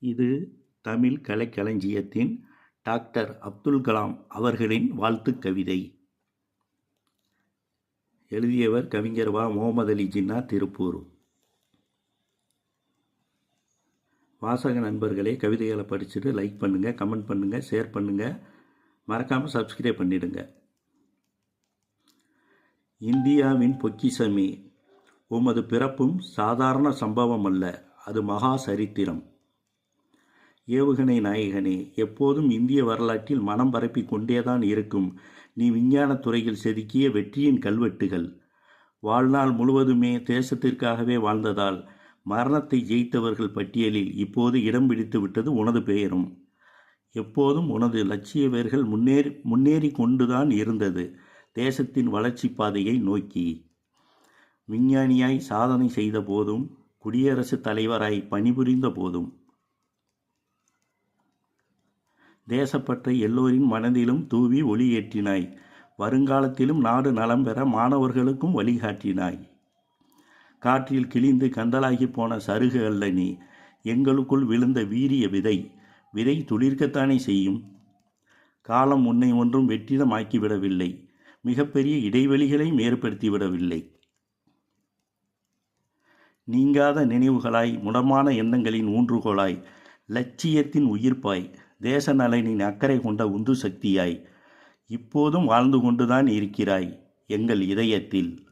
இது தமிழ் கலைக்களஞ்சியத்தின் டாக்டர் அப்துல் கலாம் அவர்களின் வாழ்த்துக் கவிதை. எழுதியவர் கவிஞர் வ. முகமது அலி ஜின்னா, திருப்பூர். வாசக நண்பர்களே, கவிதைகளை படிச்சுட்டு லைக் பண்ணுங்கள், கமெண்ட் பண்ணுங்கள், ஷேர் பண்ணுங்கள், மறக்காமல் சப்ஸ்கிரைப் பண்ணிடுங்க. இந்தியாவின் பொக்கிஷமே, உமது பிறப்பும் சாதாரண சம்பவம் அல்ல, அது மகா சரித்திரம். ஏவுகணை நாயகனே, எப்போதும் இந்திய வரலாற்றில் மனம் பரப்பிக் கொண்டேதான் இருக்கும் நீ விஞ்ஞானத் துறையில் செதுக்கிய வெற்றியின் கல்வெட்டுகள். வாழ்நாள் முழுவதுமே தேசத்திற்காகவே வாழ்ந்ததால் மரணத்தை ஜெயித்தவர்கள் பட்டியலில் இப்போது இடம் பிடித்து விட்டது உனது பெயரும். எப்போதும் உனது லட்சிய வேர்கள் முன்னேறி கொண்டுதான் இருந்தது தேசத்தின் வளர்ச்சி பாதையை நோக்கி. விஞ்ஞானியாய் சாதனை செய்த போதும், குடியரசுத் தலைவராய் பணிபுரிந்த போதும், தேசப்பற்றை எல்லோரின் மனதிலும் தூவி ஒளியேற்றினாய். வருங்காலத்திலும் நாடு நலம் பெற மாணவர்களுக்கும் வழிகாட்டினாய். காற்றில் கிழிந்து கந்தலாகி போன சருகு அல்ல நீ, எங்களுக்குள் விழுந்த வீரிய விதை. விதை துளிர்க்கத்தானே செய்யும். காலம் உன்னை ஒன்றும் வெற்றிடமாக்கிவிடவில்லை, மிகப்பெரிய இடைவெளிகளையும் ஏற்படுத்திவிடவில்லை. நீங்காத நினைவுகளாய், முடமான எண்ணங்களின் ஊன்றுகோலாய், லட்சியத்தின் உயிர்ப்பாய், தேச நலனின் அக்கறை கொண்ட உந்து சக்தியாய் இப்போதும் வாழ்ந்து கொண்டுதான் இருக்கிறாய் எங்கள் இதயத்தில்.